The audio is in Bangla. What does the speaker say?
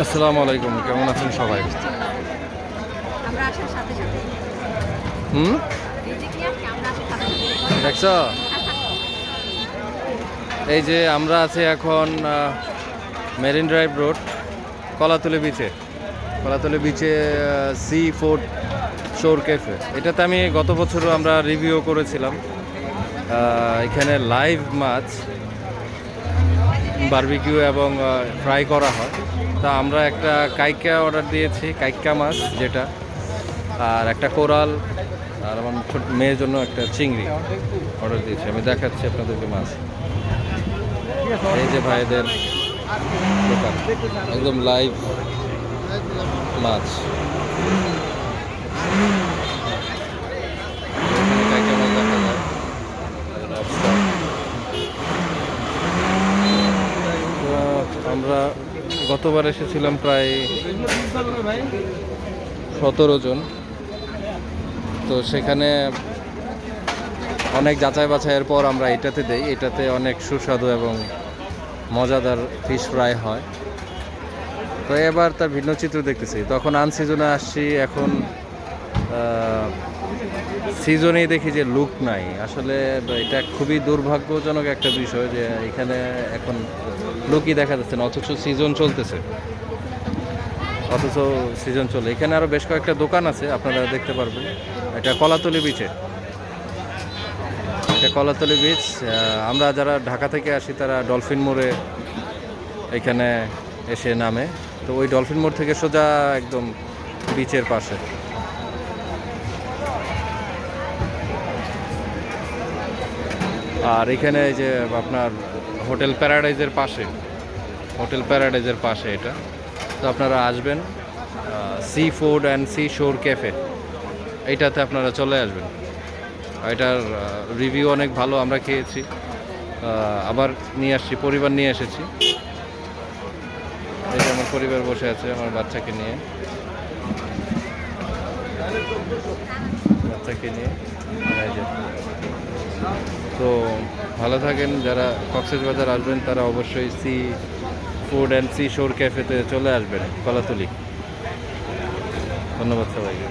আসসালামু আলাইকুম, কেমন আছেন সবাই? আমরা আসার সাথে সাথে হুম, মিউজিক নিয়ে আসছি, আমরা আসার সাথে সাথে দেখছ? এই যে আমরা আছি এখন মেরিন ড্রাইভ রোড, কলাতলি বিচে। কলাতলি বিচে সি ফুড শোর ক্যাফে। এটাতে আমি গত বছরও আমরা রিভিউ করেছিলাম। এখানে লাইভ মাছ বারবিকিউ এবং ফ্রাই করা হয়। তা আমরা একটা কাইকা অর্ডার দিয়েছি, কাইকা মাছ যেটা, আর একটা কোরাল, আর আমার ছোট মেয়ের জন্য একটা চিংড়ি অর্ডার দিয়েছি। আমি দেখাচ্ছি আপনাদেরকে মাছ। এই যে ভাইদের দোকান, একদম লাইভ মাছ। এখানে কাইকা মাছ দেখা যায়, lobster। তো আমরা গতবার এসেছিলাম প্রায় 17 জন। তো সেখানে অনেক যাচাই বাছাইয়ের পর আমরা এটাতে দেই। এটাতে অনেক সুস্বাদু এবং মজাদার ফিশ ফ্রাই হয়। তো এবার তার ভিন্ন চিত্র দেখতেছি। তখন আনসিজনে আসছি, এখন সিজনেই দেখি যে লুক নাই। আসলে এটা খুবই দুর্ভাগ্যজনক একটা বিষয় যে এখানে এখন লুকই দেখা যাচ্ছে না, অথচ সিজন চলতেছে। এখানে আরও বেশ কয়েকটা দোকান আছে, আপনারা দেখতে পারবেন। এটা কলাতলি বিচে, এটা কলাতলি বিচ। আমরা যারা ঢাকা থেকে আসি তারা ডলফিন মোড়ে এখানে এসে নামে। তো ওই ডলফিন মোড় থেকে সোজা একদম বিচের পাশে। আর এখানে এই যে আপনার হোটেল প্যারাডাইজের পাশে এটা। তো আপনারা আসবেন, সি ফুড অ্যান্ড সি শোর ক্যাফে, এইটাতে আপনারা চলে আসবেন। এটার রিভিউ অনেক ভালো, আমরা খেয়েছি, আবার নিয়ে আসছি, পরিবার নিয়ে এসেছি। এই যে আমার পরিবার বসে আছে আমার বাচ্চাকে নিয়ে। এই যে। তো ভালো থাকেন, যারা কক্সবাজার আসবেন তারা অবশ্যই সি ফুড অ্যান্ড সি শোর ক্যাফেতে চলে আসবেন, কলাতলি। ধন্যবাদ সবাইকে।